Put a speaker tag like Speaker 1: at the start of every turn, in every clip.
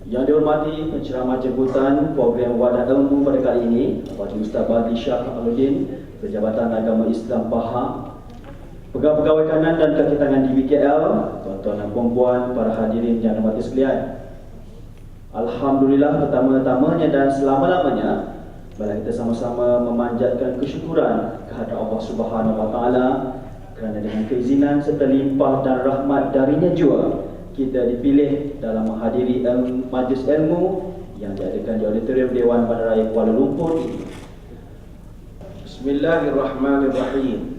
Speaker 1: Yang dihormati penceramah jemputan program Wadah Ilmu pada kali ini, Wajib Ustaz Badli Shah Aluddin, Perjabatan Agama Islam Pahang, pegawai kanan dan kaki tangan di BKL, tuan-tuan dan puan-puan, para hadirin yang dirahmati sekalian. Alhamdulillah, pertama-tamanya dan selama-lamanya, marilah kita sama-sama memanjatkan kesyukuran kehadrat Allah Subhanahu Wa Taala kerana dengan keizinan serta limpah dan rahmat darinya jua kita dipilih dalam menghadiri majlis ilmu yang diadakan di Auditorium Dewan Bandaraya Kuala Lumpur ini.
Speaker 2: Bismillahirrahmanirrahim.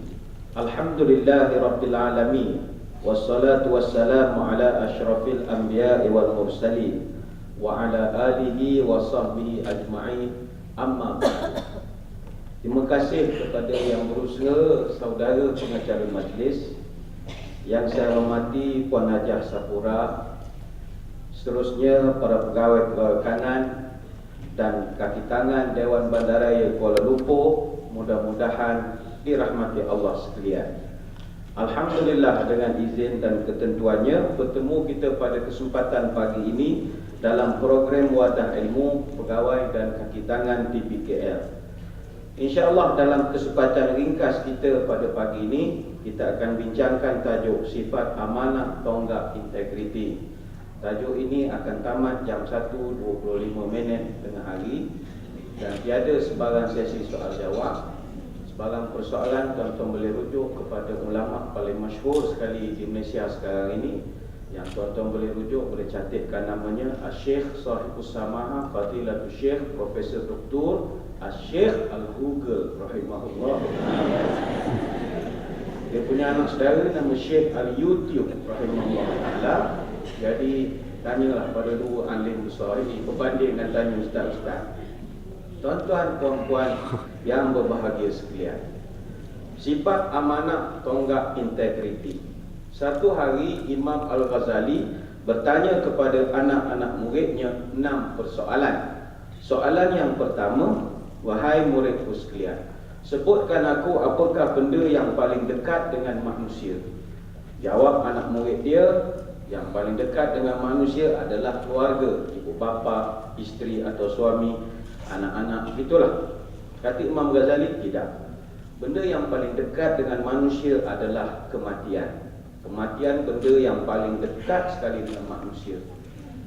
Speaker 2: Alhamdulillahirabbil alamin. Wassalatu wassalamu ala asyrafil anbiya'i wal mursalin wa ala alihi wa sahbihi ajma'in. Amma ba'd. Terima kasih kepada yang berusaha, saudara pengacara majlis, yang saya hormati Puan Hajah Sapura, seterusnya para pegawai kanan dan kaki tangan Dewan Bandaraya Kuala Lumpur, mudah-mudahan dirahmati Allah sekalian. Alhamdulillah, dengan izin dan ketentuannya bertemu kita pada kesempatan pagi ini dalam program Wadah Ilmu Pegawai dan Kaki Tangan di BKL. InsyaAllah dalam kesempatan ringkas kita pada pagi ini, kita akan bincangkan tajuk sifat amanah tonggak integriti. Tajuk ini akan tamat jam 1.25 tengah hari dan tiada sebarang sesi soal jawab. Sebarang persoalan tuan-tuan boleh rujuk kepada ulama paling masyhur sekali di Malaysia sekarang ini, yang tuan-tuan boleh rujuk, boleh catatkan namanya Syekh Sahibus Samaha Fadilatul Syekh Profesor Dr. Syekh Al-Google rahimahullah. Dia punya anak saudara nama Syekh Al-YouTube rahimahullah. Jadi tanyalah pada dua alim besar ini berbanding dengan tanya ustaz-ustaz. Tuan-tuan puan-puan yang berbahagia sekalian, sifat amanah tonggak integriti. Satu hari Imam Al-Ghazali bertanya kepada anak-anak muridnya 6 persoalan. Soalan yang pertama, wahai muridku sekalian, sebutkan aku apakah benda yang paling dekat dengan manusia. Jawab anak murid dia, yang paling dekat dengan manusia adalah keluarga, ibu bapa, isteri atau suami, anak-anak, itulah. Kata Imam Ghazali, tidak. Benda yang paling dekat dengan manusia adalah kematian. Kematian benda yang paling dekat sekali dengan manusia.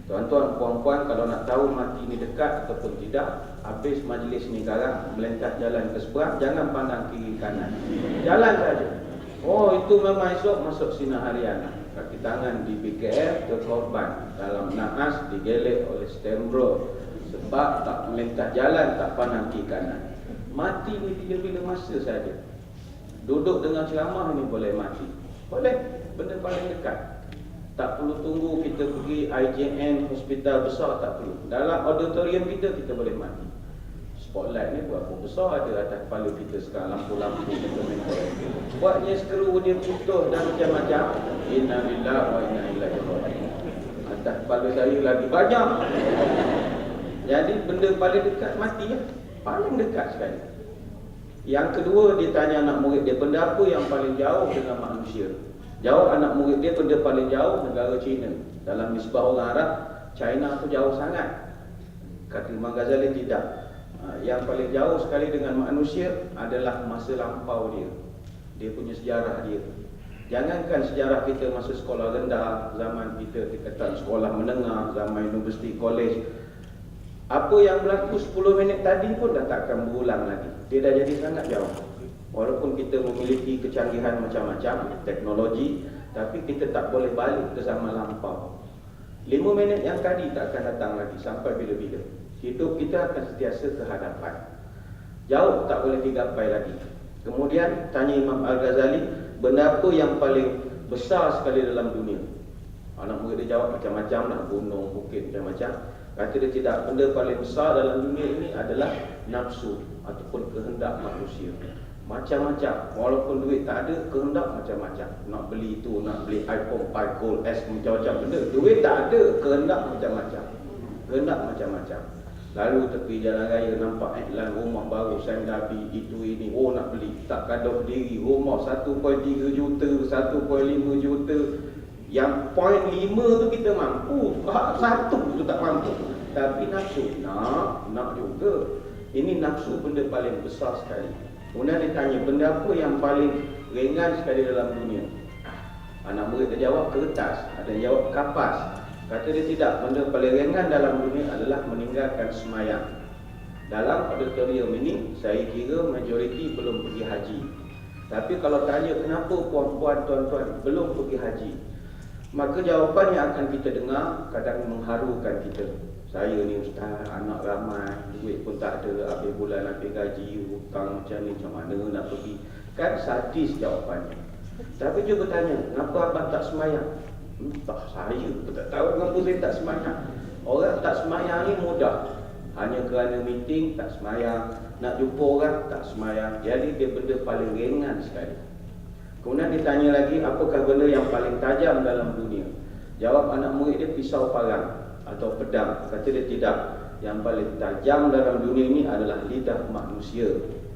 Speaker 2: Tuan-tuan, puan-puan, kalau nak tahu mati ni dekat ataupun tidak, habis majlis ni sekarang, melintah jalan ke seberang, jangan pandang kiri kanan, jalan saja. Oh, itu memang esok masuk sinar harian. Kaki tangan di BKL terkorban dalam naas, digelek oleh stembro sebab tak melintah jalan, tak pandang kiri kanan. Mati ni bila-bila masa saja. Duduk dengan ceramah ni boleh mati, boleh, benda paling dekat. Tak perlu tunggu kita pergi IJN, hospital besar, tak perlu. Dalam auditorium kita boleh mati. Spotlight ni berapa besar ada atas kepala kita sekarang, lampu-lampu mentor. Buatnya skru dia putus dan macam-macam. Inna lillahi wa inna ilaihi raji'un. Atas kepala saya lagi banyak. Jadi benda paling dekat mati ya. Paling dekat sekali. Yang kedua, dia tanya anak murid dia, benda apa yang paling jauh dengan manusia? Jawab anak murid dia, benda paling jauh negara China. Dalam nisbah orang Arab, China tu jauh sangat. Kata Imam Ghazali, tidak. Yang paling jauh sekali dengan manusia adalah masa lampau dia. Dia punya sejarah dia. Jangankan sejarah kita masa sekolah rendah, zaman kita tingkatan sekolah menengah, zaman universiti, kolej. Apa yang berlaku 10 minit tadi pun dah takkan berulang lagi. Dia dah jadi sangat jauh. Walaupun kita memiliki kecanggihan macam-macam teknologi, tapi kita tak boleh balik ke zaman lampau. 5 minit yang tadi tak akan datang lagi sampai bila-bila. Hidup kita akan sentiasa ke hadapan. Jauh tak boleh digapai lagi. Kemudian tanya Imam Al-Ghazali, benda apa yang paling besar sekali dalam dunia? Anak murid dia jawab macam-macam lah, gunung, bukit, macam-macam. Kata dia, tidak, benda paling besar dalam dunia ini adalah nafsu ataupun kehendak manusia. Macam-macam, walaupun duit tak ada, kehendak macam-macam. Nak beli itu, nak beli iPhone 5 Gold S, macam-macam benda. Duit tak ada, kehendak macam-macam. Kehendak macam-macam. Lalu tepi jalan raya nampak iklan rumah baru Sandabi, itu ini, oh nak beli, tak kadang diri, rumah 1.3 juta, 1.5 juta. Yang poin 5 tu kita mampu, satu tu tak mampu. Tapi nafsu, nak juga. Ini nafsu benda paling besar sekali. Kemudian ditanya, benda apa yang paling ringan sekali dalam dunia? Anak murid dia jawab kertas, ada yang jawab kapas. Kata dia tidak, benda paling ringan dalam dunia adalah meninggalkan semayang. Dalam auditorium ini, saya kira majoriti belum pergi haji. Tapi kalau tanya kenapa puan-puan, tuan-tuan belum pergi haji, maka jawapan yang akan kita dengar kadang mengharukan kita. Saya ni ustaz, anak ramai, duit pun tak ada, habis bulan habis gaji, hutang macam ni, macam mana nak pergi? Kan sadis jawapannya. Tapi cuba tanya, kenapa abang tak semayang? Tak, saya pun tak tahu kenapa saya tak semayang. Orang tak semayang ni mudah. Hanya kerana meeting tak semayang, nak jumpa orang tak semayang. Jadi dia benda paling ringan sekali. Kemudian ditanya lagi, apakah benda yang paling tajam dalam dunia? Jawab anak murid dia, pisau parang atau pedang. Kata dia tidak. Yang paling tajam dalam dunia ini adalah lidah manusia.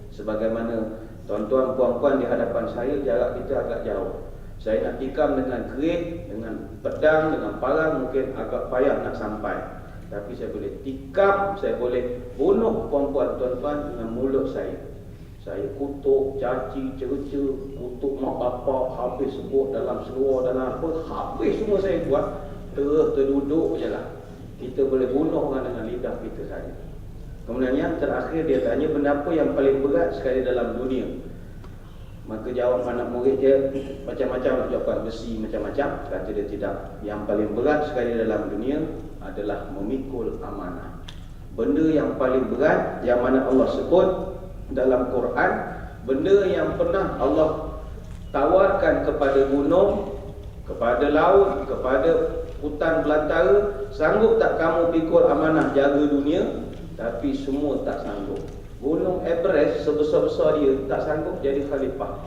Speaker 2: Sebagaimana tuan-tuan, puan-puan di hadapan saya, jarak kita agak jauh. Saya nak tikam dengan kerit, dengan pedang, dengan parang, mungkin agak payah nak sampai. Tapi saya boleh tikam, saya boleh bunuh puan-puan, tuan-tuan dengan mulut saya. Saya kutuk, caci, cerca, kutuk mak bapak, habis sebut dalam seluar, dalam apa, habis semua saya buat. Terus terduduk je lah. Kita boleh bunuh orang dengan lidah kita saja. Kemudian yang terakhir dia tanya, benda apa yang paling berat sekali dalam dunia? Maka jawab anak murid dia, macam-macam nak jawapan, besi macam-macam. Kata dia tidak. Yang paling berat sekali dalam dunia adalah memikul amanah. Benda yang paling berat yang mana Allah sebut dalam Quran, benda yang pernah Allah tawarkan kepada gunung, kepada laut, kepada hutan belantara, sanggup tak kamu pikul amanah jaga dunia? Tapi semua tak sanggup. Gunung Everest sebesar-besar dia tak sanggup jadi khalifah.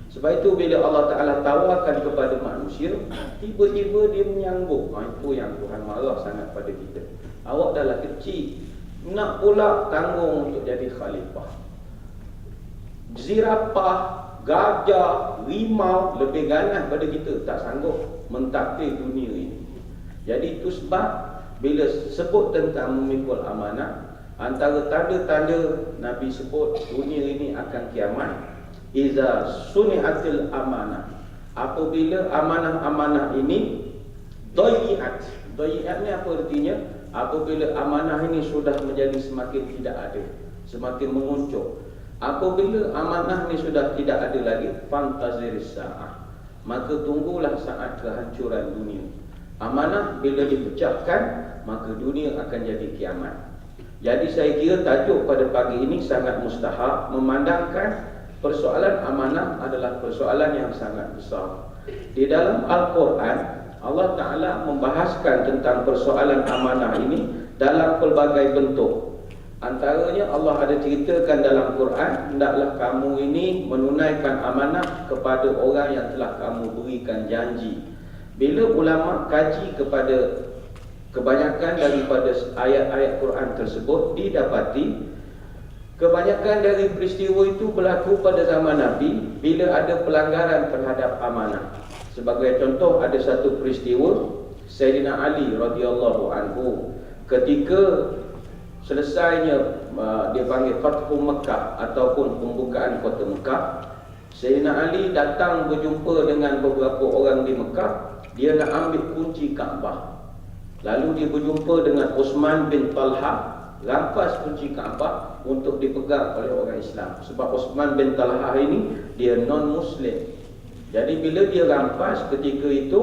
Speaker 2: Sebab itu bila Allah Ta'ala tawarkan kepada manusia, tiba-tiba dia menyanggup. Itu yang Tuhan marah sangat pada kita. Awak dah lah kecil, nak pula tanggung untuk jadi khalifah. Zirapah, gajah, rimau lebih ganas pada kita, tak sanggup mentadbir dunia ini. Jadi itu sebab bila sebut tentang memikul amanah, antara tanda-tanda Nabi sebut dunia ini akan kiamat, iza suni'atil amanah, apabila amanah-amanah ini doyi'at. Doyi'at ni apa artinya? Apabila amanah ini sudah menjadi semakin tidak ada, semakin menguncur. Apabila amanah ni sudah tidak ada lagi, fantaziris sa'ah, maka tunggulah saat kehancuran dunia. Amanah bila dipecahkan, maka dunia akan jadi kiamat. Jadi saya kira tajuk pada pagi ini sangat mustahak, memandangkan persoalan amanah adalah persoalan yang sangat besar. Di dalam Al-Quran, Allah Ta'ala membahaskan tentang persoalan amanah ini dalam pelbagai bentuk. Antaranya Allah ada ceritakan dalam Quran, hendaklah kamu ini menunaikan amanah kepada orang yang telah kamu berikan janji. Bila ulama kaji kepada kebanyakan daripada ayat-ayat Quran tersebut, didapati kebanyakan dari peristiwa itu berlaku pada zaman Nabi bila ada pelanggaran terhadap amanah. Sebagai contoh, ada satu peristiwa Sayyidina Ali radhiyallahu anhu ketika selesainya dia panggil Fathu Mekah ataupun pembukaan kota Mekah, Sayyidina Ali datang berjumpa dengan beberapa orang di Mekah. Dia nak ambil kunci Kaabah. Lalu dia berjumpa dengan Uthman bin Talha, rampas kunci Kaabah untuk dipegang oleh orang Islam. Sebab Uthman bin Talha ini dia non-Muslim. Jadi bila dia rampas ketika itu,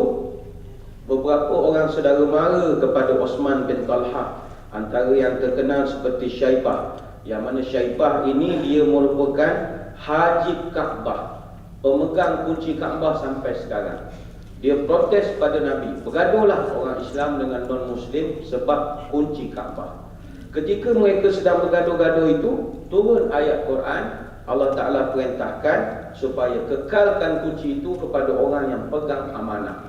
Speaker 2: beberapa orang saudara mara kepada Uthman bin Talha. Antara yang terkenal seperti Syaibah, yang mana Syaibah ini dia merupakan Hajib Kaabah, pemegang kunci Kaabah sampai sekarang. Dia protes pada Nabi, bergaduhlah orang Islam dengan non-Muslim sebab kunci Kaabah. Ketika mereka sedang bergaduh-gaduh itu, turun ayat Quran. Allah Ta'ala perintahkan supaya kekalkan kunci itu kepada orang yang pegang amanah.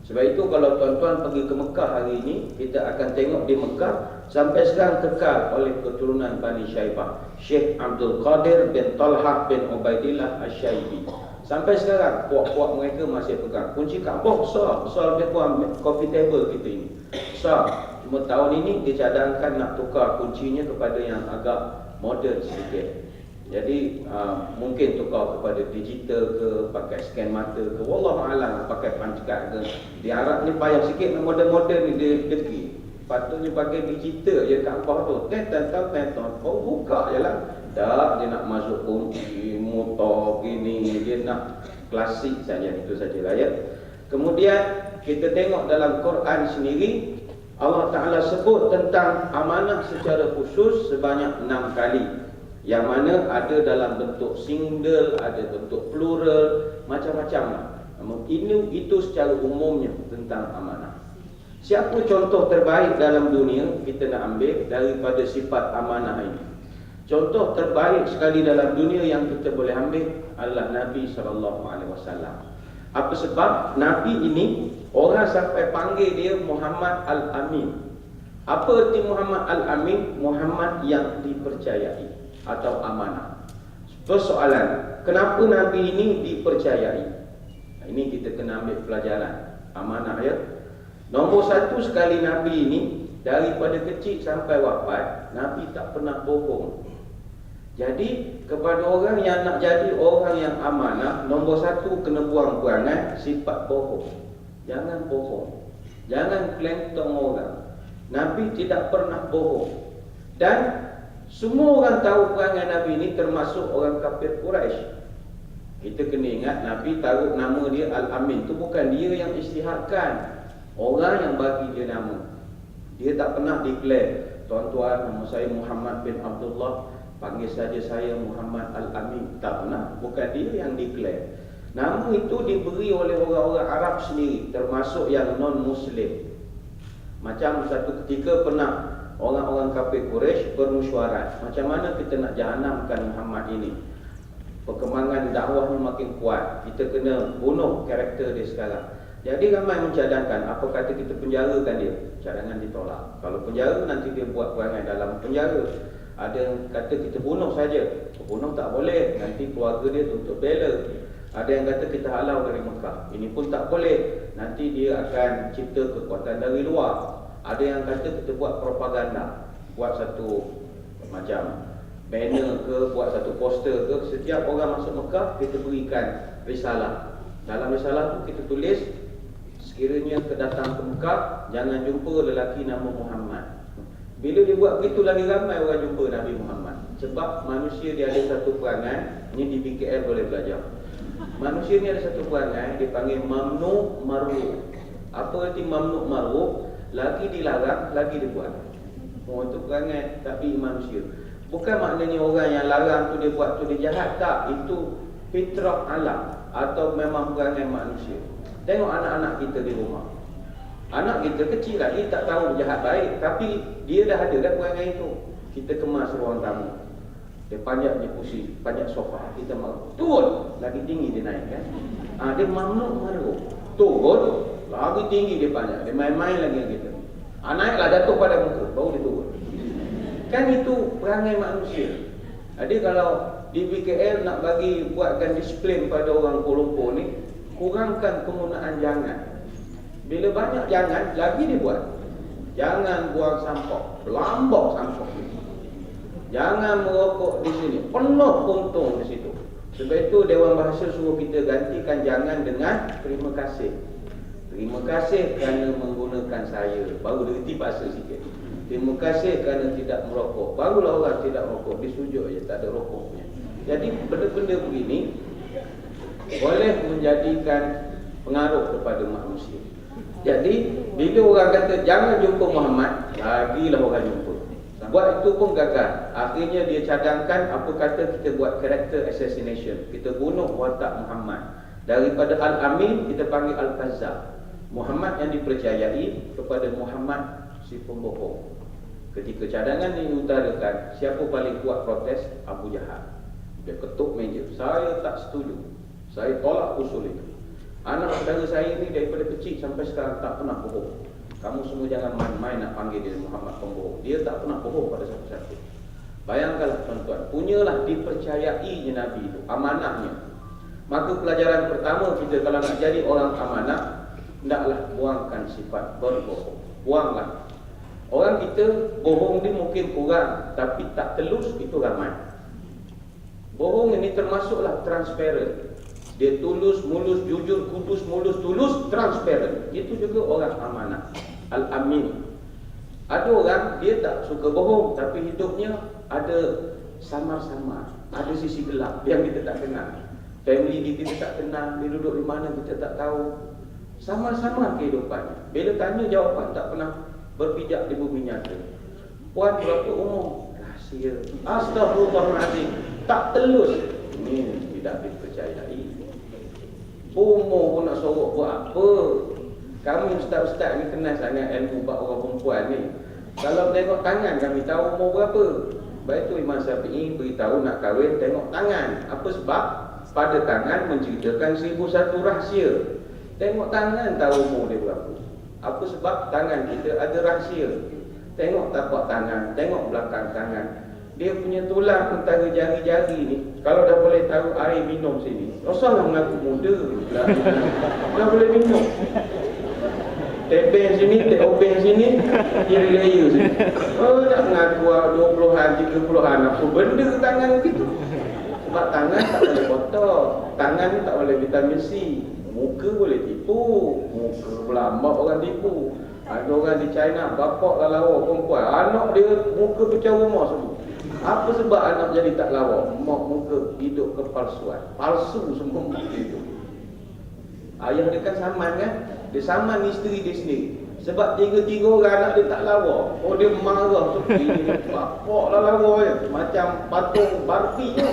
Speaker 2: Sebab itu kalau tuan-tuan pergi ke Mekah hari ini, kita akan tengok di Mekah sampai sekarang kekal oleh keturunan Bani Syaibah, Syekh Abdul Qadir bin Talha bin Ubaidillah Asy-Syaibi. Sampai sekarang puak-puak mereka masih pegang. Kunci Kaabah besar lebih kurang coffee table kita ini. Besar. Cuma tahun ini dia cadangkan nak tukar kuncinya kepada yang agak moden sedikit. Jadi mungkin tukar kepada digital ke, pakai scan mata ke, wallahualam, pakai pancekat ke. Di Arab ni payah sikit, moden-moden ni dia degi. Patutnya pakai digital je Kaabah tu. Teton, buka je lah. Tak, dia nak masuk kunci, motor, gini, dia nak klasik saja, itu sajalah ya. Kemudian kita tengok dalam Quran sendiri, Allah Ta'ala sebut tentang amanah secara khusus sebanyak 6 kali. Yang mana ada dalam bentuk single, ada bentuk plural, macam-macam lah. Itu secara umumnya tentang amanah. Siapa contoh terbaik dalam dunia kita nak ambil daripada sifat amanah ini? Contoh terbaik sekali dalam dunia yang kita boleh ambil adalah Nabi SAW. Apa sebab? Nabi ini orang sampai panggil dia Muhammad Al-Amin. Apa arti Muhammad Al-Amin? Muhammad yang dipercayai atau amanah. Persoalan, kenapa Nabi ini dipercayai? Ini kita kena ambil pelajaran amanah ya. Nombor satu sekali Nabi ini, daripada kecil sampai wafat, Nabi tak pernah bohong. Jadi kepada orang yang nak jadi orang yang amanah, nombor satu kena buang perangai sifat bohong. Jangan bohong, jangan kelentong orang. Nabi tidak pernah bohong. Dan semua orang tahu perangai Nabi ini, termasuk orang kafir Quraisy. Kita kena ingat Nabi taruh nama dia Al-Amin. Itu bukan dia yang isytiharkan, orang yang bagi dia nama. Dia tak pernah declare, tuan-tuan, nama saya Muhammad bin Abdullah, panggil saja saya Muhammad Al-Amin. Tak pernah, bukan dia yang declare. Nama itu diberi oleh orang-orang Arab sendiri, termasuk yang non-Muslim. Macam satu ketika pernah orang-orang kafir Quraisy bermusyawarah, macam mana kita nak jahanamkan Muhammad ini. Perkembangan dakwahnya makin kuat, kita kena bunuh karakter dia sekarang. Jadi ramai mencadangkan, apa kata kita penjarakan dia? Cadangan ditolak. Kalau penjara, nanti dia buat perangai dalam penjara. Ada yang kata kita bunuh saja. Bunuh tak boleh, nanti keluarga dia tuntut bela. Ada yang kata kita halau dari Mekah. Ini pun tak boleh, nanti dia akan cipta kekuatan dari luar. Ada yang kata kita buat propaganda, buat satu macam banner ke, buat satu poster ke. Setiap orang masuk Mekah, kita berikan risalah. Dalam risalah tu kita tulis, sekiranya kedatang ke Mekah, jangan jumpa lelaki nama Muhammad. Bila dia buat begitu, lagi ramai orang jumpa Nabi Muhammad. Sebab manusia dia ada satu perangai, ini di BKL boleh belajar. Manusia ni ada satu perangai, dia panggil mamnu' mar'u. Apa arti mamnu' mar'u? Lagi dilarang, lagi dibuat. Oh, itu perangai tapi manusia. Bukan maknanya orang yang larang tu dia buat tu dia jahat, tak. Itu fitrah alam atau memang perangai manusia. Tengok anak-anak kita di rumah. Anak kita kecil lagi, tak tahu jahat baik, tapi dia dah ada dah perangai itu. Kita kemas ruang tamu, dia panjat je kursi, panjat sofa, kita mahu turun, lagi tinggi dia naik kan. Dia mamnu' mar'u. Turun, lagi tinggi dia panjat, dia main-main lagi dengan kita. Naiklah, jatuh pada muka, baru dia turun. Kan itu perangai manusia. Jadi kalau di BKL nak bagi buatkan disiplin pada orang Kuala Lumpur ni, kurangkan penggunaan jangan. Bila banyak jangan, lagi dibuat. Jangan buang sampah, berlambak sampah. Jangan merokok di sini, penuh puntung di situ. Sebab itu Dewan Bahasa suruh kita gantikan jangan dengan terima kasih. Terima kasih kerana menggunakan saya. Baru dia reti bahasa sikit. Terima kasih kerana tidak merokok. Barulah orang tidak merokok, dia sujud je, tak ada rokoknya. Jadi benda-benda begini boleh menjadikan pengaruh kepada manusia. Jadi bila orang kata jangan jumpa Muhammad, lagilah orang jumpa. Buat itu pun gagal. Akhirnya dia cadangkan, apa kata kita buat character assassination. Kita bunuh watak Muhammad. Daripada Al-Amin kita panggil Al-Kazzab. Muhammad yang dipercayai kepada Muhammad si pembohong. Ketika cadangan ini diutarakan, siapa paling kuat protes? Abu Jahal. Dia ketuk meja. Saya tak setuju. Saya tolak usul itu. Anak saudara saya ni daripada kecil sampai sekarang tak pernah bohong. Kamu semua jangan main-main nak panggil dia Muhammad pembohong. Dia tak pernah bohong pada satu-satu. Bayangkanlah tuan-tuan, punyalah dipercayainya Nabi itu, amanahnya. Maka pelajaran pertama kita kalau nak jadi orang amanah, hendaklah buangkan sifat berbohong. Buanglah. Orang kita bohong dia mungkin kurang, tapi tak telus itu ramai. Bohong ini termasuklah transparent. Dia tulus, mulus, jujur, kudus, mulus, tulus, transparent. Itu juga orang amanah. Al-amin. Ada orang dia tak suka bohong, tapi hidupnya ada samar-samar, ada sisi gelap yang kita tak kenal. Family kita tak kenal, dia duduk di mana kita tak tahu. Samar-samar kehidupannya. Bila tanya jawapan tak pernah berpijak di bumi nyata. Puan berapa umur? Rahsia. Astagfirullahaladzim. Tak telus. Ini tidak dipercayai. Umur pun nak sorok buat apa? Kami ustaz-ustaz ni kenal sangat ilmu bab orang perempuan ni. Kalau tengok tangan kami tahu umur berapa. Baik tu Imam Syafi'i beritahu nak kahwin tengok tangan. Apa sebab? Pada tangan menceritakan 1001 rahsia. Tengok tangan tahu umur dia berapa. Apa sebab? Tangan kita ada rahsia. Tengok tapak tangan, tengok belakang tangan. Dia punya tulang antara jari-jari ni, kalau dah boleh tahu air minum sini, Rasulullah mengaku muda. Dah boleh minum. Tebeng sini, tebeng sini, kiri layer sini. Oh, tak mengaku 20-an, 30-an, apa benda tangan begitu. Sebab tangan tak boleh kotor, tangan ni tak boleh vitamin C. Muka boleh tipu, muka berlambak orang tipu. Ada orang di China, bapak lah lawa perempuan, anak dia muka pecah rumah semua. Apa sebab anak jadi tak lawa? Mak muka hidup kepalsuan, palsu semua muka itu. Ayah dia kan saman kan? Dia saman isteri dia sendiri. Sebab tiga-tiga orang anak dia tak lawa. Oh dia marah sepi ni. Bapak lah lawa ya. Macam patung Barbie je.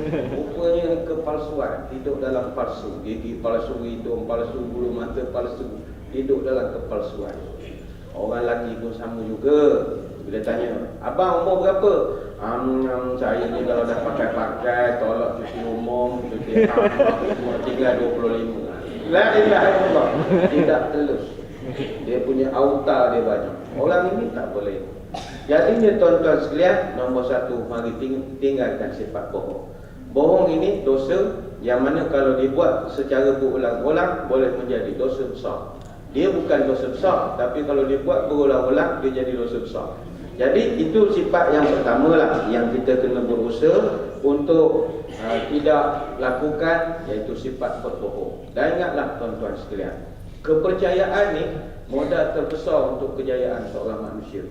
Speaker 2: Rupanya kepalsuan. Hidup dalam palsu. Gigi palsu, hidung palsu, bulu mata palsu. Hidup dalam kepalsuan. Orang lelaki pun sama juga. Bila tanya, abang umur berapa? Saya ni kalau dah pakai-pakai, tolak cuti umum, cuti semua tinggal 25. La ilaha illallah. Tidak telus. Dia punya auta dia banyak. Orang ini tak boleh. Jadinya tuan-tuan sekalian, nombor satu, mari tinggalkan sifat bohong. Bohong ini dosa yang mana kalau dibuat secara berulang-ulang boleh menjadi dosa besar. Dia bukan dosa besar, tapi kalau dibuat berulang-ulang dia jadi dosa besar. Jadi itu sifat yang pertama lah yang kita kena berusaha untuk tidak lakukan, iaitu sifat berbohong. Dan ingatlah tuan-tuan sekalian, kepercayaan ni modal terbesar untuk kejayaan seorang manusia.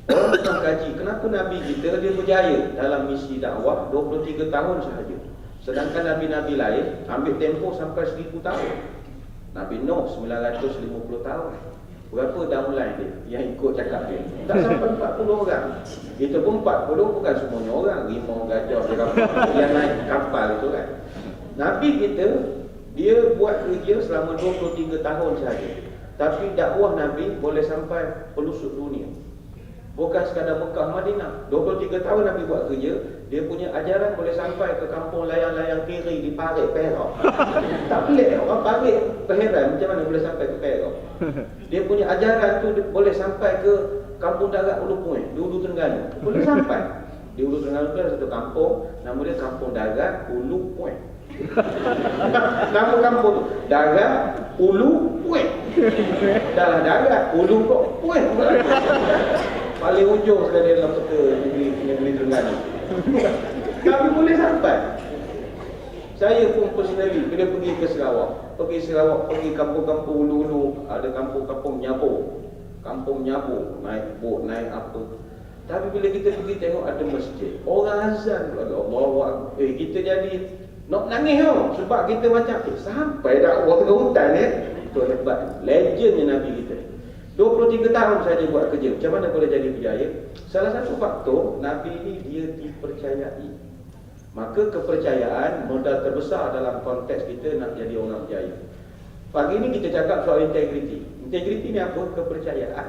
Speaker 2: Orang tengah kaji kenapa Nabi kita dia berjaya dalam misi dakwah 23 tahun sahaja. Sedangkan Nabi-Nabi lain ambil tempoh sampai 1000 tahun. Nabi Nuh 950 tahun. Berapa downline dia yang ikut cakap dia? Tak sampai 40 orang. Itu pun 40 bukan semuanya orang. Rimau, gajah, yang naik kapal itu kan. Nabi kita, dia buat kerja selama 23 tahun sahaja. Tapi dakwah Nabi boleh sampai pelosok dunia. Bukan sekadar Mekah, Madinah. 23 tahun Nabi buat kerja, dia punya ajaran boleh sampai ke kampung layang-layang kiri di Parit, Perak. Tak pelik, orang Parit berheran macam mana boleh sampai ke Perak. Dia punya ajaran tu boleh sampai ke kampung darat Ulu Point, di Ulu Terengganu. Boleh sampai. Di Ulu Terengganu tu ada satu kampung, nama dia Kampung Darat Ulu Point. Nama kampung tu Darat Ulu Point. Dalam darat Ulu Point. Paling ujung sekali dalam peta negeri Terengganu. Kami boleh sampai. Saya pun personally bila pergi ke Sarawak, pergi kampung-kampung ulu-ulu, ada kampung-kampung Nyabu, naik bot, naik apa. Tapi bila kita pergi tengok ada masjid, orang azan pula, Allah, kita jadi nak nangis tau. Sebab kita macam sampai dakwah ke hutan Itu hebat, legendnya Nabi kita. 23 tahun saja buat kerja. Macam mana boleh jadi berjaya? Salah satu faktor, Nabi ini dia dipercayai. Maka kepercayaan modal terbesar dalam konteks kita nak jadi orang berjaya. Pagi ini kita cakap soal integriti. Integriti ni apa? Kepercayaan.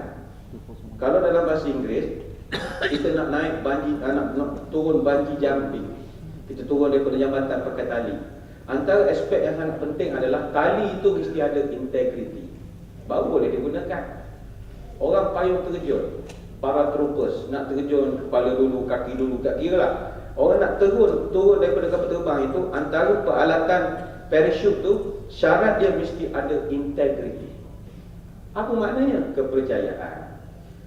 Speaker 2: Kalau dalam bahasa Inggeris, kita nak naik nak turun bungee jumping. Kita turun daripada jambatan pakai tali. Antara aspek yang sangat penting adalah tali itu mesti ada integriti. Baru boleh digunakan. Orang payung terjun, para troopers nak terjun kepala dulu, kaki dulu, tak kira lah. Orang nak turun daripada kapal terbang itu, antara peralatan parachute tu syarat dia mesti ada integriti. Apa maknanya? Kepercayaan.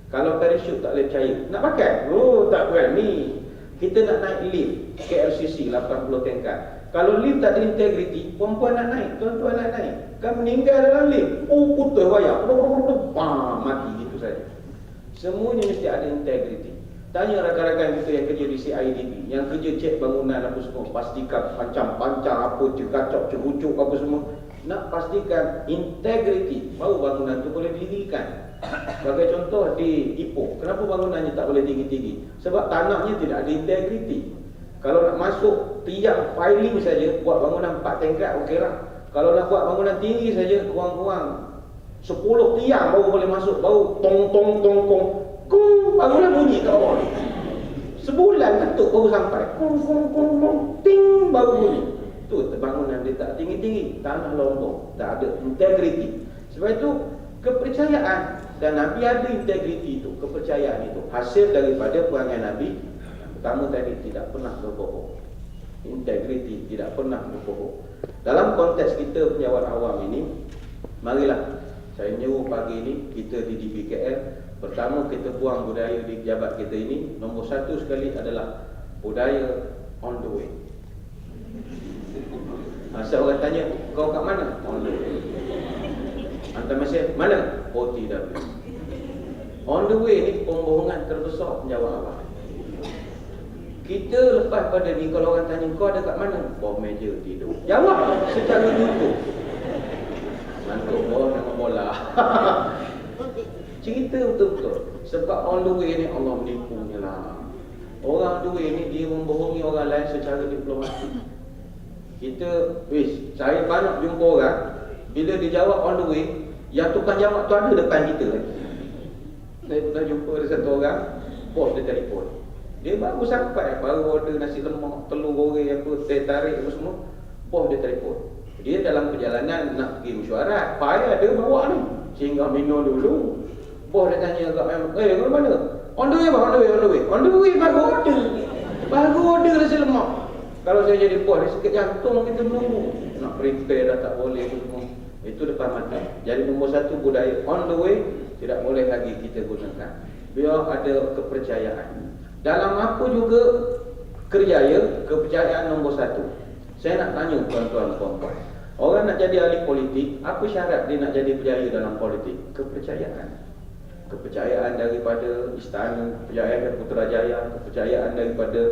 Speaker 2: Kalau parachute tak boleh percaya, nak pakai? Oh, tak berani. Kita nak naik lift KLCC 80 tingkat. Kalau lift tak ada integriti, perempuan nak naik, tuan-tuan nak naik, kan meninggal dalam lift. Oh, putus wayar, mati gitu saja. Semuanya mesti ada integriti. Tanya rakan-rakan kita yang kerja di CIDB, yang kerja cek bangunan apa semua, pastikan pancang-pancang apa, cekacok, cerucuk apa semua. Nak pastikan integriti, baru bangunan tu boleh didirikan. Sebagai contoh di Ipoh, kenapa bangunannya tak boleh tinggi-tinggi? Sebab tanahnya tidak ada integriti. Kalau nak masuk tiang piling saja, buat bangunan 4 tingkat okeylah. Kalau nak buat bangunan tinggi saja, kurang-kurang 10 tiang baru boleh masuk, baru tong-tong-tong-tong. Bangunan bunyi kat bawah. Sebulan ketuk baru sampai. Ting baru bunyi. Tu bangunan dia tak tinggi-tinggi, tanah lombong, tak ada integriti. Sebab itu kepercayaan, dan Nabi ada integriti itu, kepercayaan itu hasil daripada perangai Nabi. Pertama tadi, tidak pernah berbohong. Integriti, tidak pernah berbohong. Dalam konteks kita penjawat awam ini, marilah saya nyuruh pagi ini kita di DBKL, pertama kita buang budaya di pejabat kita ini. Nombor satu sekali adalah budaya on the way. Asal orang tanya, kau kat mana? On the way. Hantar mesej, mana? OTW. On the way ni pembohongan terbesar penjawat awam. Kita lepas pada ni, kalau orang tanya kau ada kat mana? Bawah meja tidur. Jawab secara jujur. Ngantuk bawah dengan bola. Cerita betul-betul. Sebab on the way ni Allah menipunya lah. Orang on the way ni dia membohongi orang lain secara diplomatik. Kita, saya banyak jumpa orang, bila dia jawab on the way, yang tukang jawab tu ada depan kita lagi. Saya pernah jumpa ada satu orang, bos dia telefon. Dia baru sampai, baru order nasi lemak, telur goreng apa, teh tarik apa semua. Bos dia telefon. Dia dalam perjalanan nak pergi mesyuarat, payah dia bawa ni, sehingga minum dulu. Bos dia tanya kat memang, kau mana? On the way bang, on the way, on the way. On the way baru order. Baru order nasi lemak. Kalau saya jadi bos, dia sakit jantung kita menunggu. Nak prepare dah tak boleh tu semua. Itu depan mata. Jadi nombor satu budaya on the way tidak boleh lagi kita gunakan. Biar ada kepercayaan. Dalam apa juga kerjaya, kepercayaan nombor satu. Saya nak tanya tuan-tuan puan-puan. Orang nak jadi ahli politik, apa syarat dia nak jadi berjaya dalam politik? Kepercayaan. Kepercayaan daripada istana, kepercayaan daripada Putrajaya, kepercayaan daripada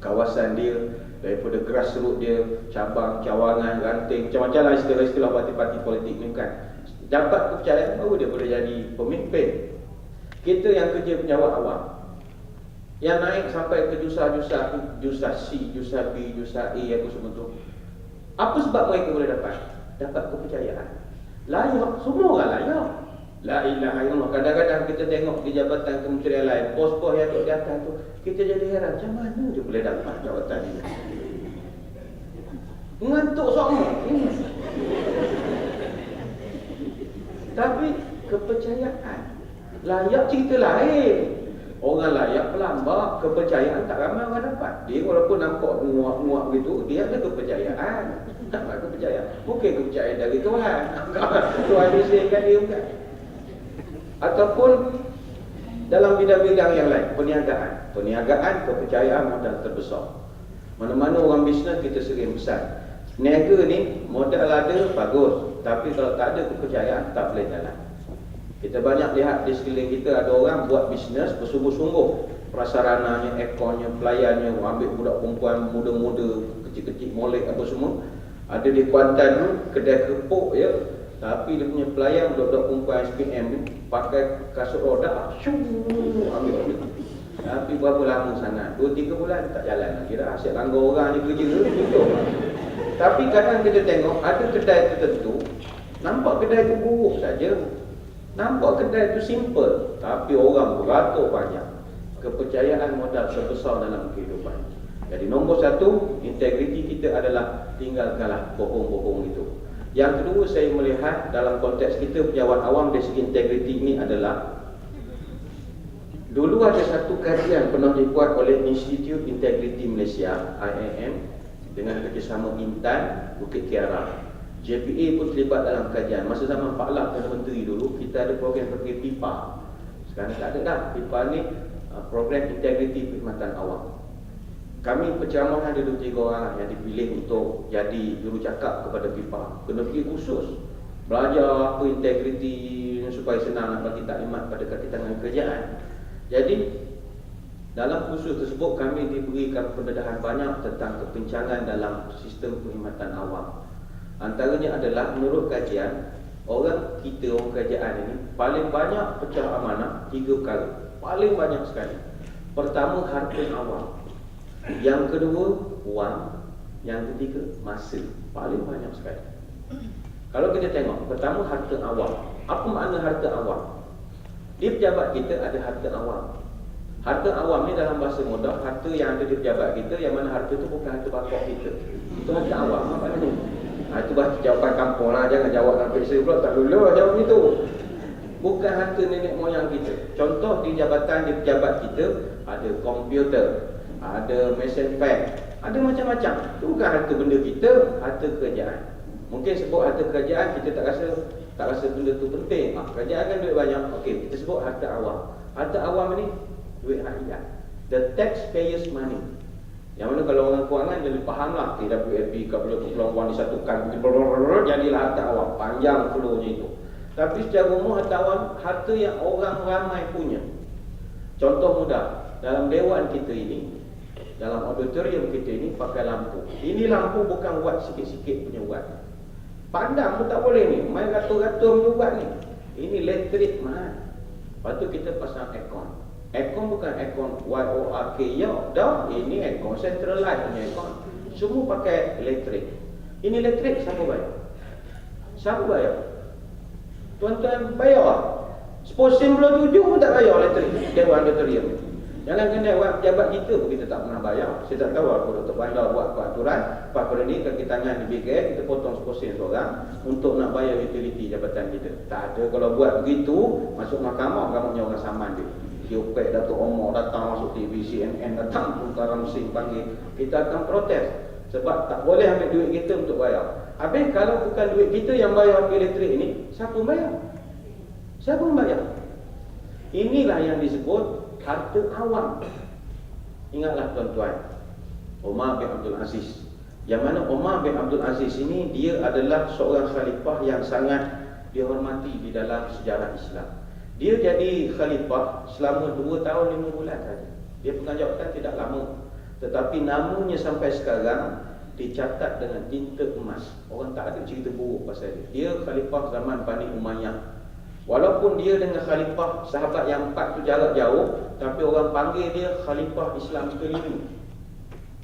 Speaker 2: kawasan dia, daripada grassroots dia, cabang, cawangan, ranting, macam-macam lah istilah-istilah parti-parti politik ni kan. Dapat kepercayaan baru dia boleh jadi pemimpin. Kita yang kerja penjawat awam, yang naik sampai ke jusa-jusa, jusa C, jusa B, jusa A apa semua tu, apa sebab mereka boleh dapat? Dapat kepercayaan. Layak, semua orang layak. La ilaha illallah. Kadang-kadang kita tengok di jabatan kementerian lain, bos-bos yang duduk di atas tu, kita jadi heran, macam mana dia boleh dapat jabatan ini? Mengantuk semua. Tapi kepercayaan, layak cerita lain. Orang layak pelambak, kepercayaan tak ramai orang dapat. Dia walaupun nampak muak-muak gitu, dia ada kepercayaan. Dapat kepercayaan. Bukan kepercayaan dari Tuhan. Tuhan disediakan dia bukan. Ataupun dalam bidang-bidang yang lain, perniagaan. Perniagaan, kepercayaan modal terbesar. Mana-mana orang bisnes kita sering pesan, niaga ni modal ada bagus, tapi kalau tak ada kepercayaan tak boleh jalan. Kita banyak lihat di sekeliling kita ada orang buat bisnes bersungguh-sungguh, prasarananya, ekornya, pelayannya, ambil budak perempuan muda-muda, kecil-kecil, molek apa semua. Ada di Kuantan tu kedai kerupuk ya, tapi dia punya pelayan budak-budak perempuan SPM ni pakai kasut roda, ambil. Tapi berapa lama sangat? 2-3 bulan tak jalan lagi dah. Asyik langgar orang ni kerja tutup. Tapi kadang kita tengok ada kedai tertentu, nampak kedai tu buruk saja. Nampak kedai tu simple, tapi orang beratur banyak. Kepercayaan modal terbesar dalam kehidupan. Jadi nombor satu, integriti kita adalah tinggalkanlah bohong-bohong itu. Yang kedua, saya melihat dalam konteks kita pejabat awam dari segi integriti ini adalah, dulu ada satu kajian pernah dibuat oleh Institut Integriti Malaysia, IIM, dengan kerjasama Intan, Bukit Kiara. JPA pun terlibat dalam kajian. Masa zaman Pak Lap Perdana Menteri dulu, kita ada program seperti PIPA. Sekarang tak ada dah. PIPA ni program integriti perkhidmatan awam. Kami penceramah ada 2-3 orang yang dipilih untuk jadi jurucakap kepada PIPA. Kena pergi khusus belajar apa integriti supaya senang nak bagi taklimat pada katitangan kerjaan. Jadi dalam kursus tersebut kami diberikan pendedahan banyak tentang kepincangan dalam sistem perkhidmatan awam. Antaranya adalah menurut kajian, orang kerajaan ini paling banyak pecah amanah 3 perkara. Paling banyak sekali. Pertama, harta awam. Yang kedua, wang. Yang ketiga, masa. Paling banyak sekali. Kalau kita tengok, pertama harta awam. Apa makna harta awam? Di pejabat kita ada harta awam. Harta awam ni dalam bahasa mudah, harta yang ada di pejabat kita, yang mana harta tu bukan harta bakok kita. Itu harta awam. Apa maknanya? Itu bahasa jawapan kampung lah. Jangan jawab dalam periksa pula, tak lulus jawab itu. Bukan harta nenek moyang kita. Contoh di jabatan, di pejabat kita, ada komputer, ada mesin fax, ada macam-macam. Itu bukan harta benda kita, harta kerajaan. Mungkin sebut harta kerajaan, kita tak rasa benda tu penting. Kerajaan kan duit banyak. Okey, kita sebut harta awam. Harta awam ni duit rakyat. The taxpayers money. Yang mana kalau orang kewangan dia lebih faham lah. TWFP, kalau keperluan disatukan, jadilah harta awam. Panjang flownya itu. Tapi secara umum harta awam, harta yang orang ramai punya. Contoh mudah, dalam dewan kita ini, dalam auditorium kita ini pakai lampu. Ini lampu bukan buat sikit-sikit punya buat. Pandang pun tak boleh ni, main ratus-ratus punya buat ni. Ini elektrik mahal. Lepas tu kita pasang aircon. Aircon bukan aircon YORK dah. Ini aircon centralized punya aircon. Semua pakai elektrik. Ini elektrik siapa bayar? Siapa bayar? Tuan-tuan bayar. Sposim Pulau 7 pun tak bayar elektrik dewan auditorium. Jangan kena dewan pejabat kita pun kita tak pernah bayar. Saya tak tahu apa Dr. Bandar buat peraturan. Pada ni kaki tangan di BKS kita potong sposim seorang untuk nak bayar utility jabatan kita. Tak ada. Kalau buat begitu, masuk mahkamah, kamunya orang saman dia. Kiopek Datuk Omar datang masuk TV, CNN datang, Tentara Mesin panggil, kita akan protes sebab tak boleh ambil duit kita untuk bayar. Habis kalau bukan duit kita yang bayar elektrik ini, siapa bayar? Siapa bayar? Inilah yang disebut harta awam. Ingatlah tuan-tuan, Omar bin Abdul Aziz. Yang mana Omar bin Abdul Aziz ini dia adalah seorang khalifah yang sangat dihormati di dalam sejarah Islam. Dia jadi khalifah selama 2 tahun 5 bulan saja. Dia pegang jawatan tidak lama. Tetapi namanya sampai sekarang dicatat dengan tinta emas. Orang tak ada cerita buruk pasal dia. Dia khalifah zaman Bani Umayyah. Walaupun dia dengan khalifah sahabat yang 4 tu jarak jauh, tapi orang panggil dia khalifah Islam kelima.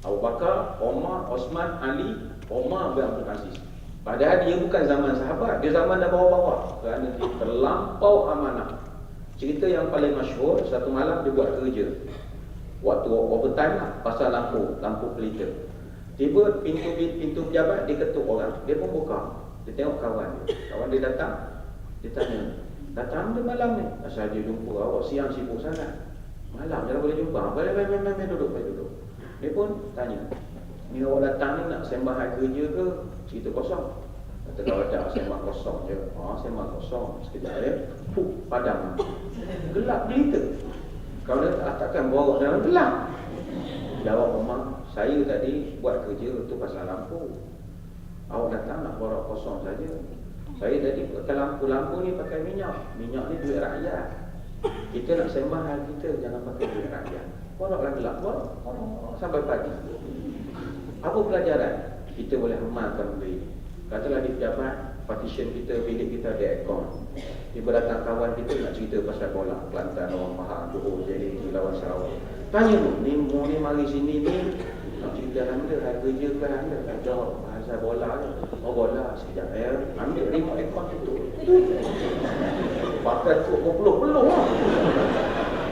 Speaker 2: Abu Bakar, Omar, Osman, Ali, Omar bin Abdul Aziz. Padahal dia bukan zaman sahabat, dia zaman dah bawah-bawah kerana dia terlampau amanah. Cerita yang paling masyhur, satu malam dia buat kerja waktu overtime lah, pasal lampu pelita. Tiba pintu pejabat dia ketuk orang, dia pun buka. Dia tengok kawan dia datang, dia tanya, datang dia malam ni? Asal dia jumpa awak siang sibuk sangat, malam jangan boleh jumpa. Main duduk. Dia pun tanya, ni awak datang ni nak sembah hari kerja ke? Cerita kosong. Kata kalau tak sembah kosong je. Sembah kosong. Sekejap ya, padam. Gelap gelita. Kalau dia takkan borok dalam gelap. Jawab Omar, saya tadi buat kerja tu pasal lampu. Awak datang nak borok kosong saja. Saya tadi pakai lampu ni pakai minyak. Minyak ni duit rakyat. Kita nak sembah hal kita, jangan pakai duit rakyat. Boroklah gelap, borok sampai pagi. Apa pelajaran? Kita boleh amalkan benda ini. Katalah di pejabat, partition kita, bilik kita ada aircon. Tiba datang kawan kita nak cerita pasal bola, Kelantan, orang Pahang, Johor, JLT lawan Sarawak. Tanya ni mari sini ni nak cerita anda, hari kerja ke anda? Jawab pasal bola je. Bola, sekejap ya. Ambil remote aircon tutup. Pakai peluh-peluh lah.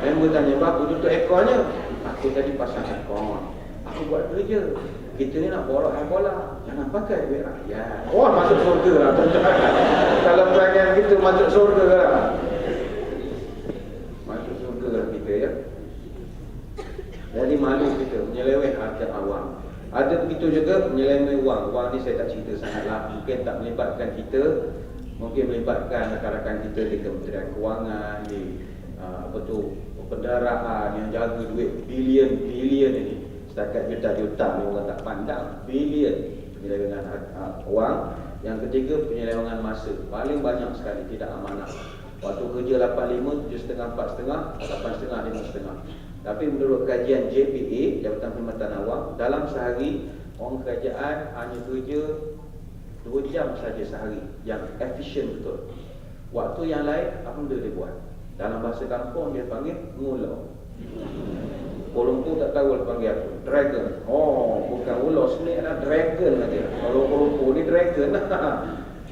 Speaker 2: Member tanya, bapak tutup airconnya? Aku tadi pasang aircon. Aku buat kerja. Kita ni nak borok air bola, jangan pakai duit rakyat. Masuk surga lah. Kalau perangai kita masuk surga lah. Masuk surga lah kita ya. Jadi malu kita menyeleweng harta awam. Ada begitu begitu juga menyelami wang. Wang ni saya tak cerita sangatlah. Mungkin tak melibatkan kita, mungkin melibatkan rakan-rakan kita di Kementerian Kewangan, di pendaraan yang jaga duit bilion ini. Setakat juta-juta ni orang tak pandang. Bilion penyelewengan wang. Yang ketiga, penyelewengan masa. Paling banyak sekali tidak amanah. Waktu kerja 8.5, 7.30, 4.30, 8.30, 5.30. Tapi menurut kajian JPA, Jabatan Perkhidmatan Awam, dalam sehari orang kerajaan hanya kerja 2 jam saja sehari, yang efisien betul. Waktu yang lain apa benda dia buat? Dalam bahasa kampung dia panggil ngulau. Kuala Lumpur tak tahu dia panggil apa? Dragon. Oh, bukan ular, snake lah, dragon aja. Kalau Kuala Lumpur ni dragon.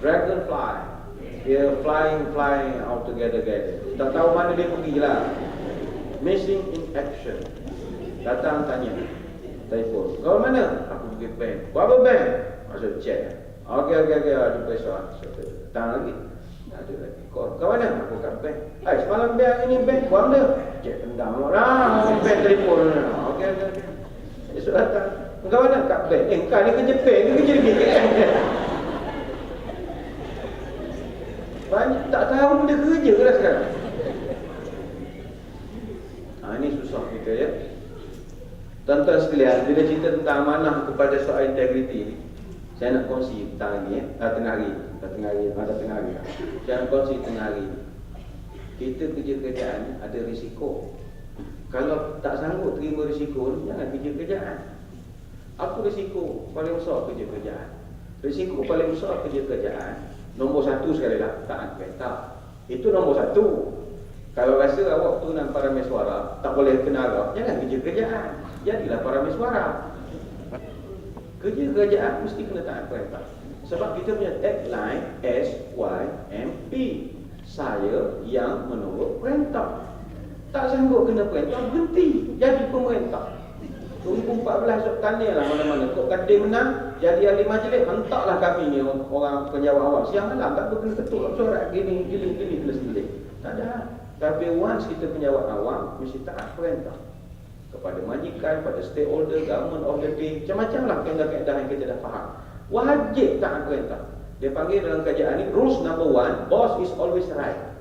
Speaker 2: Dragonfly. Dia flying out together. Tak tahu mana dia pergi lah. Missing in action. Datang tanya, telefon. Kau mana? Aku pergi bank. Berapa bank? Masuk check. Okey, jumpa esok. Datang lagi. Ada lagi. Kau mana? Aku kat bank. Semalam bank ini bank. Kau mana? Cek tendang orang. Bank telefon. Okey. Esok datang. Kau mana? Kat bank. Kau ni kerja bank ke kerja ni? Banyak tak tahu benda kerja lah sekarang. Ini susah kita ya. Tuan-tuan sekalian, bila cerita tentang amanah kepada soal integriti, saya nak kongsi tentang ini ya. Tengah hari. Saya nak kongsi tengah hari. Kita kerja kerjaan ada risiko. Kalau tak sanggup terima risiko, jangan kerja kerjaan. Apa risiko paling besar kerja kerjaan? Risiko paling besar kerja kerjaan, nombor 1 sekali lah, taat perintah. Itu nombor 1. Kalau rasa awak tunan parameswara tak boleh kena agak, jangan kerja kerjaan. Jadilah parameswara. Kerja kerjaan mesti kena taat perintah. Sebab kita punya tagline SYMP, saya yang menurut perintah. Tak sanggup kena perintah, berhenti jadi pemerintah. 2014 September lah mana-mana. Kok Kadir menang, jadi ahli majlis, hentaklah kami ni orang penjawab awam. Siang malam tak boleh ketuk sorak gini, geling. Tak ada. Tapi once kita penjawat awam, mesti taat perintah kepada majikan, pada stakeholder, government of the day, macam-macam lah kaedah-kaedah yang kita dah faham. Wajib taat perintah. Dia panggil dalam kajian ini, rules number 1, boss is always right.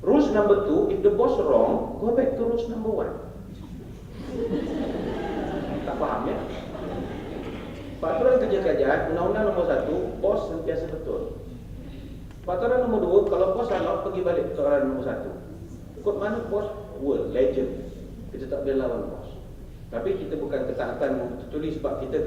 Speaker 2: Rules number 2, if the boss wrong, go back to rules number 1. Tak faham ya? Peraturan kerja kerajaan, undang-undang nombor 1, bos sentiasa betul. Peraturan nombor 2, kalau bos salah, pergi balik peraturan nombor 1. Kod mana bos? World, legend. Kita tak boleh lawan bos. Tapi kita bukan ketaatan tertulis, sebab kita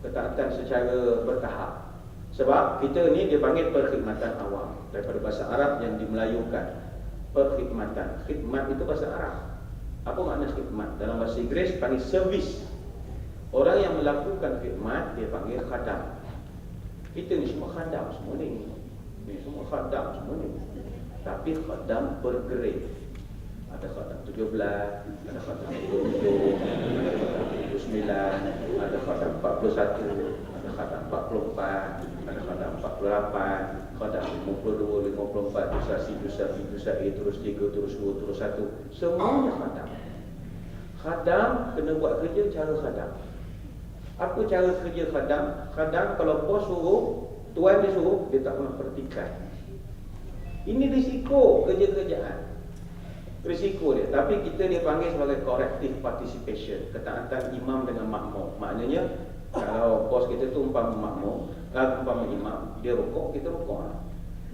Speaker 2: ketaatan secara bertahap. Sebab kita ni dia panggil perkhidmatan awam, daripada bahasa Arab yang dimelayukan. Perkhidmatan. Khidmat itu bahasa Arab. Apa makna khidmat? Dalam bahasa Inggeris panggil service. Orang yang melakukan khidmat dia panggil khadam. Kita ni semua khadam semua ni. Semua khadam semua ni. Tapi khadam bergrade. Ada khadam 17, ada khadam 27, ada khadam 29, ada khadam 41, ada khadam 44, ada khadam 48, khadam 52, 54, dosa A, terus 3, terus 2, terus 1. Semuanya khadam. Khadam kena buat kerja cara khadam. Apa cara kerja khadam? Khadam kalau bos suruh, tuan dia suruh, dia tak pernah perhatikan. Ini risiko kerja-kerjaan. Risiko dia. Tapi kita dia panggil sebagai corrective participation. Ketaatan imam dengan makmum. Maknanya kalau bos kita tu umpama makmum, umpama imam, dia rukuk, kita rukuk.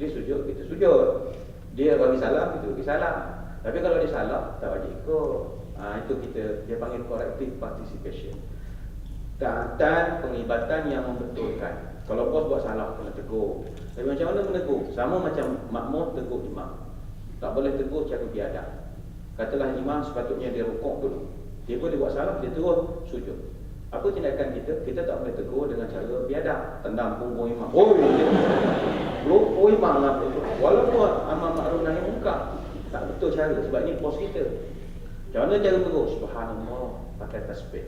Speaker 2: Dia sujud, kita sujud. Dia bagi salam, kita bagi salam. Tapi kalau dia salah, tak wajib ikut. Itu dia panggil corrective participation. Taatan penglibatan yang membetulkan. Kalau bos buat salah, kena tegur. Tapi macam mana menegur? Sama macam makmum tegur imam. Tak boleh tegur cara biadab. Katalah imam sepatutnya dia rukuk dulu. Dia boleh buat salah, dia terus sujud. Apa tindakan kita? Kita tak boleh tegur dengan cara biadab. Tendang punggung imam. Oh imam lah. Walaupun amal ma'ruf nahi munkar, tak betul cara. Sebab ni bos kita. Macam mana cara tegur? Subhanallah, pakai tasbih.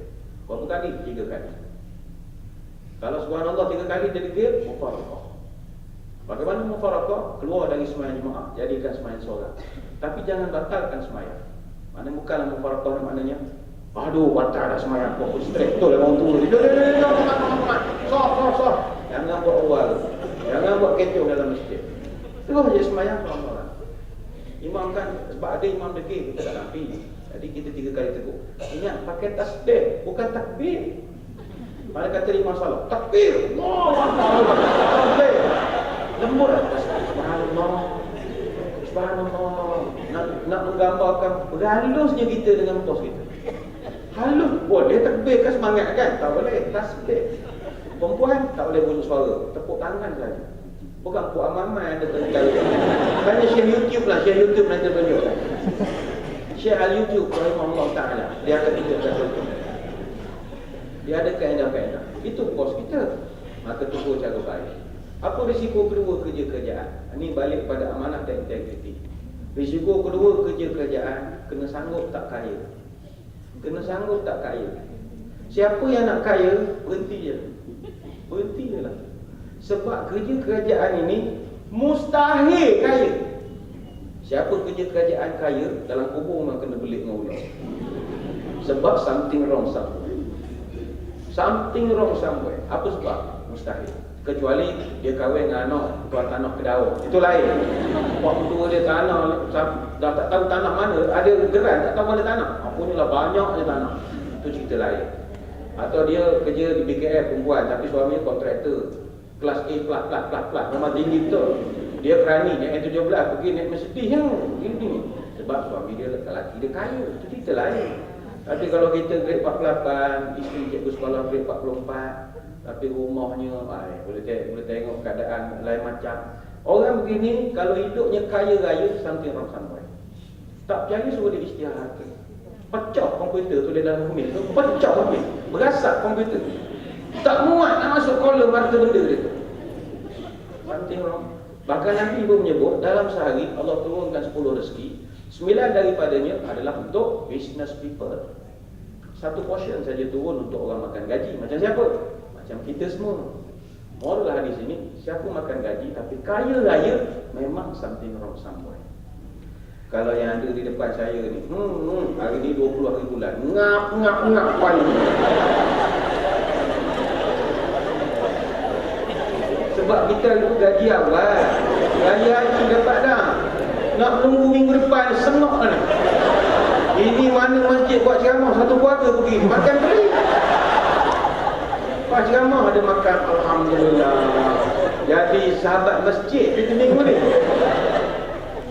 Speaker 2: Berapa kali? 3 kali. Kalau subhanallah 3 kali dia degil, mufaraqah. Bagaimana mufaraqah? Keluar dari sembahyang jemaah, jadikan sembahyang solat. Tapi jangan batalkan sembahyang. Mana bukanlah mufaraqah maknanya Aduh, batal dah semayang kau straight betul lah orang tua ni. Dah, soh. Jangan buat awal. Jangan buat kecoh dalam masjid. Terus je semayang pelan-pelan. Imam kan, sebab ada imam degil, kita tak nampi. Jadi kita 3 kali tegur. Ingat, pakai tasbih, bukan takbir. Mana kata imam salah, takbir. Takbir. Lembut lah. Subhanallah. Nak menggambarkan halusnya kita dengan bos kita. Halus boleh takbir kan semangat kan? Tak boleh tasbih. Perempuan tak boleh bunyi suara, tepuk tangan saja. Bukan Puan Mamai ada terkali. Banyak share YouTube nanti tunjuk. Share al YouTube rahimahullah ta'ala. Dia akan tunjukkan contoh. Dia ada kaedah-kaedah. Itu bos kita. Maka tegur cara baik. Apa risiko kedua kerja-kerjaan? Ini balik pada amanah dan integriti. Risiko kedua kerja-kerjaan, kena sanggup tak kaya. Siapa yang nak kaya, berhenti je lah. Sebab kerja kerajaan ini mustahil kaya. Siapa kerja kerajaan kaya, dalam kubur memang kena belik dengan ular. Sebab something wrong somewhere. Apa sebab? Mustahil. Kecuali dia kahwin dengan anak tuan tanah Kedaung. Itu lain. Waktu tua dia tanah, dah tak tahu tanah mana, ada geran tak tahu mana tanah. Punyalah banyak je tanah. Itu cerita lain. Atau dia kerja di BKF perempuan tapi suaminya kontraktor. Kelas A, memang tinggi betul. Dia berani naik N17 pergi naik Mercedes yang ini. Sebab suami dia lelaki dia kaya. Itu cerita lain. Tapi kalau kita grade 48, isteri cikgu sekolah grade 44, tapi rumahnya boleh tengok keadaan lain macam. Orang begini kalau hidupnya kaya raya, something wrong somewhere. Tak percaya suruh dia istihar. Pecah komputer tu dia dalam rumah tu, pecah habis. Berasak komputer. Tak muat nak masuk kolom harta benda dia tu. Something wrong. Bahkan Nabi pun menyebut dalam sehari Allah turunkan 10 rezeki, 9 daripadanya adalah untuk business people. 1 portion saja turun untuk orang makan gaji. Macam siapa? Macam kita semua. Moral hadis ini, siapa makan gaji tapi kaya raya, memang something wrong somewhere. Kalau yang ada di depan saya ni, hari ni 20 hari bulan, ngap paling. Sebab kita itu gaji awal, raya itu dapat dah. Nak menunggu minggu depan, sengok kan. Ini mana masjid buat ceramah, satu keluarga pergi, makan beli. Pas ceramah ada makan, alhamdulillah. Jadi sahabat masjid kita minggu ni.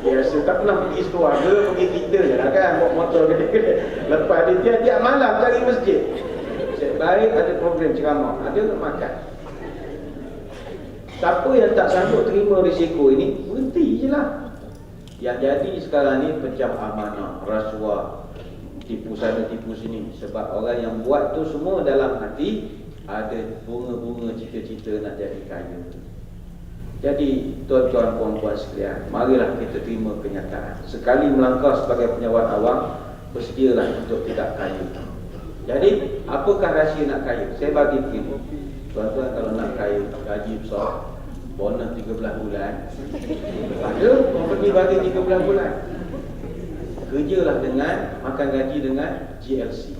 Speaker 2: Biasa tak pernah pergi sekeluarga, pergi kita je lah kan, bawa motor gede-gede. Lepas dia tiap malam cari masjid. Baik ada program ceramah, ada nak makan. Siapa yang tak sanggup terima risiko ini, berhenti je lah. Yang jadi sekarang ni pecah amanah, rasuah, tipu sana tipu sini. Sebab orang yang buat tu semua dalam hati ada bunga-bunga cita-cita nak jadi kaya. Jadi tuan-tuan puan-puan sekalian, marilah kita terima kenyataan. Sekali melangkah sebagai penyewan awam, bersedialah untuk tidak kaya. Jadi apakah rahsia nak kaya? Saya bagi begini. Tuan-tuan kalau nak kaya, gaji besar, bonus 13 bulan. Ada company bagi 13 bulan. Kerjalah dengan makan gaji dengan GLC.